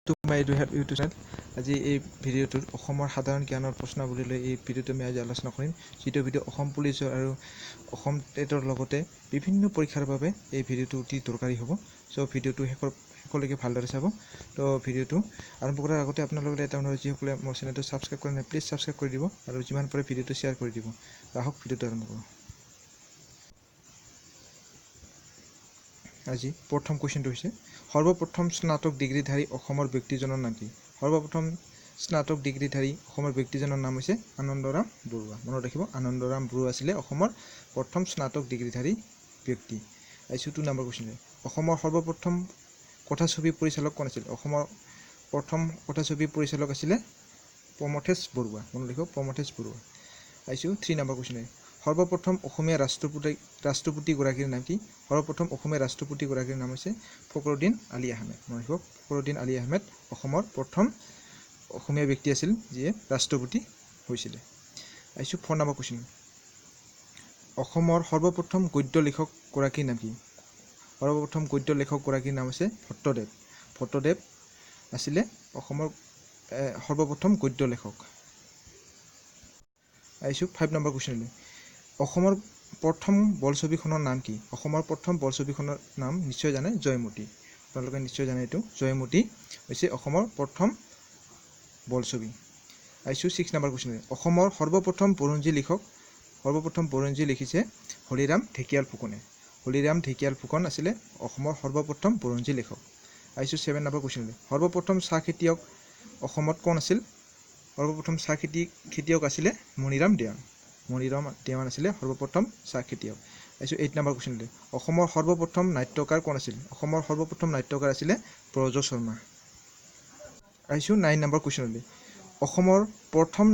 to my YouTube channel. আজি এই ভিডিওটোত অসমৰ সাধাৰণ জ্ঞানৰ প্ৰশ্নাৱলী লৈ এই ভিডিওটো আমি আজি আলোচনা কৰিম। যিটো ভিডিও অসম পুলিচৰ আৰু অসম টেটৰ লগতে বিভিন্ন পৰীক্ষাৰ বাবে এই ভিডিওটো অতি দৰকাৰী হ'ব। সো ভিডিওটো শেষলৈকে ভালদৰে চাব। তো ভিডিওটো আৰম্ভ কৰাৰ আগতে আপোনালোকে এটা অনুৰোধ, যিসকলে মোৰ চেনেলটো ছাবস্ক্ৰাইব কৰা নাই প্লিজ ছাবস্ক্ৰাইব কৰি দিব আৰু যিমান পাৰে ভিডিওটো শ্বেয়াৰ কৰি দিব। আহক ভিডিওটো আৰম্ভ কৰোঁ। আজি প্ৰথম কুৱেশ্যনটো হৈছে, সৰ্বপ্ৰথম স্নাতক ডিগ্ৰীধাৰী অসমৰ ব্যক্তিজনৰ নাম কি? সৰ্বপ্ৰথম স্নাতক ডিগ্ৰীধাৰী অসমৰ ব্যক্তিজনৰ নাম হৈছে আনন্দৰাম বৰুৱা। মনত ৰাখিব, আনন্দৰাম বৰুৱা আছিলে অসমৰ প্ৰথম স্নাতক ডিগ্ৰীধাৰী ব্যক্তি। আহিছোঁ 2 নম্বৰ কুৱেশ্যন। অসমৰ সৰ্বপ্ৰথম কথাছবি পৰিচালক কোন আছিল? অসমৰ প্ৰথম কথাছবি পৰিচালক আছিলে প্ৰমথেশ বৰুৱা। মনত ৰাখিব, প্ৰমথেশ বৰুৱা। আহিছোঁ 3 নম্বৰ কুৱেশ্যন। সৰ্বপ্ৰথম অসমীয়া ৰাষ্ট্ৰপতিগৰাকীৰ নাম কি? সৰ্বপ্ৰথম অসমীয়া ৰাষ্ট্ৰপতিগৰাকীৰ নাম হৈছে ফখৰুদ্দিন আলি আহমেদ। মনত ৰাখিব, ফখৰুদ্দিন আলি আহমেদ অসমৰ প্ৰথম অসমীয়া ব্যক্তি আছিল যিয়ে ৰাষ্ট্ৰপতি হৈছিলে। আহিছোঁ 4 নম্বৰ কুৱেশ্যন। অসমৰ সৰ্বপ্ৰথম গদ্য লেখকগৰাকীৰ নাম কি? সৰ্বপ্ৰথম গদ্য লেখকগৰাকীৰ নাম হৈছে ভট্টদেৱ। ভট্টদেৱ আছিলে অসমৰ সৰ্বপ্ৰথম গদ্য লেখক। আহিছোঁ 5 নম্বৰ কুৱেশ্যনলৈ। অসমৰ প্ৰথম বোলছবিখনৰ নাম কি? অসমৰ প্ৰথম বোলছবিখনৰ নাম নিশ্চয় জানে, জয়মতী। আপোনালোকে নিশ্চয় জানে এইটো, জয়মতী হৈছে অসমৰ প্ৰথম বোলছবি। আহিছোঁ 6 নম্বৰ কুৱেশ্যন। অসমৰ সৰ্বপ্ৰথম বুৰঞ্জী লিখিছে হৰিৰাম ঢেকিয়াল ফুকনে। হৰিৰাম ঢেকিয়াল ফুকন আছিলে অসমৰ সৰ্বপ্ৰথম বুৰঞ্জী লেখক। আহিছোঁ 7 নম্বৰ কুৱেশ্যন। সৰ্বপ্ৰথম চাহ খেতিয়ক অসমত কোন আছিল? সৰ্বপ্ৰথম চাহ খেতিয়ক আছিলে মণিৰাম দেৱান। মণিৰাম দেৱান আছিলে সৰ্বপ্ৰথম চাহ খেতিয়ক। আহিছোঁ 8 নম্বৰ কুৱেশ্যন। অসমৰ সৰ্বপ্ৰথম নাট্যকাৰ কোন আছিল? অসমৰ সৰ্বপ্ৰথম নাট্যকাৰ আছিলে ব্ৰজ শৰ্মা। আহিছোঁ 9 নম্বৰ কুৱেশ্যনলৈ। অসমৰ প্ৰথম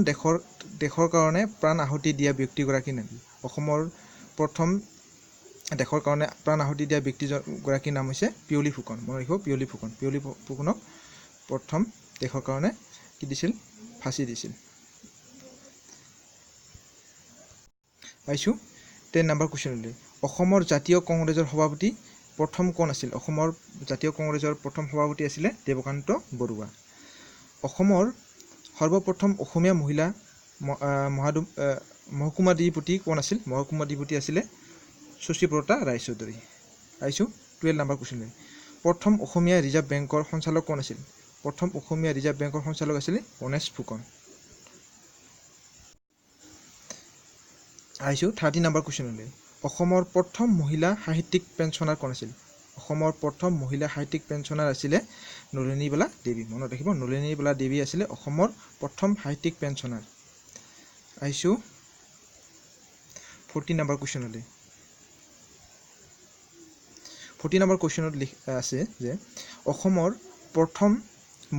দেশৰ কাৰণে প্ৰাণ আহুতি দিয়া ব্যক্তিগৰাকীৰ নাম কি? অসমৰ প্ৰথম দেশৰ কাৰণে প্ৰাণ আহুতি দিয়া ব্যক্তিগৰাকীৰ নাম হৈছে পিয়লি ফুকন। মনত ৰাখিব, পিয়লি ফুকন। পিয়লি ফুকনক প্ৰথম দেশৰ কাৰণে কি দিছিল? ফাঁচি দিছিল। আহিছোঁ 10 নম্বৰ কুৱেশ্যনলৈ। অসমৰ জাতীয় কংগ্ৰেছৰ সভাপতি প্ৰথম কোন আছিল? অসমৰ জাতীয় কংগ্ৰেছৰ প্ৰথম সভাপতি আছিলে দেৱকান্ত বৰুৱা। অসমৰ সৰ্বপ্ৰথম অসমীয়া মহিলা মহকুমাধিপতি কোন আছিল? মহকুমাধিপতি আছিলে শশীপ্ৰতা ৰায়চৌধুৰী। আহিছোঁ 12 নম্বৰ কুৱেশ্যনলৈ। প্ৰথম অসমীয়া ৰিজাৰ্ভ বেংকৰ সঞ্চালক কোন আছিল? প্ৰথম অসমীয়া ৰিজাৰ্ভ বেংকৰ সঞ্চালক আছিলে গণেশ ফুকন। আহিছোঁ 13 নম্বৰ কুৱেশ্যনলৈ। অসমৰ প্ৰথম মহিলা সাহিত্যিক পেঞ্চনাৰ কোন আছিল? অসমৰ প্ৰথম মহিলা সাহিত্যিক পেঞ্চনাৰ আছিলে নলিনীবালা দেৱী। মনত ৰাখিব, নলিনীবালা দেৱী আছিলে অসমৰ প্ৰথম সাহিত্যিক পেঞ্চনাৰ। আহিছোঁ 14 নম্বৰ কুৱেশ্যনলৈ। 14 নম্বৰ কুৱেশ্যনত আছে যে অসমৰ প্ৰথম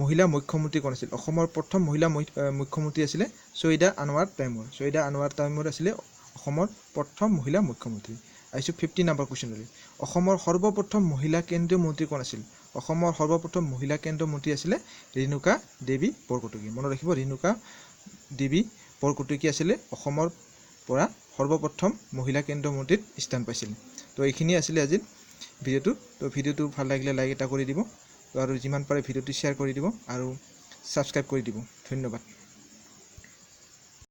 মহিলা মুখ্যমন্ত্ৰী কোন আছিল? অসমৰ প্ৰথম মহিলা মুখ্যমন্ত্ৰী আছিলে ছৈয়দা আনোৱাৰ তাইমুৰ। ছৈয়দা আনোৱাৰ তাইমুৰ আছিলে অসমৰ প্ৰথম মহিলা মুখ্যমন্ত্ৰী। আহিছোঁ 15 নম্বৰ কুৱেশ্যনলৈ। অসমৰ সৰ্বপ্ৰথম মহিলা কেন্দ্ৰীয় মন্ত্ৰী কোন আছিল? অসমৰ সৰ্বপ্ৰথম মহিলা কেন্দ্ৰীয় মন্ত্ৰী আছিলে ৰেণুকা দেৱী বৰকটকী। মনত ৰাখিব, ৰেণুকা দেৱী বৰকটকী আছিলে অসমৰ পৰা সৰ্বপ্ৰথম মহিলা কেন্দ্ৰীয় মন্ত্ৰীত স্থান পাইছিল। তো এইখিনি আছিলে আজিৰ ভিডিওটো। তো ভিডিওটো ভাল লাগিলে লাইক এটা কৰি দিব আৰু যিমান পাৰে ভিডিওটো শ্বেয়াৰ কৰি দিব আৰু ছাবস্ক্ৰাইব কৰি দিব। ধন্যবাদ।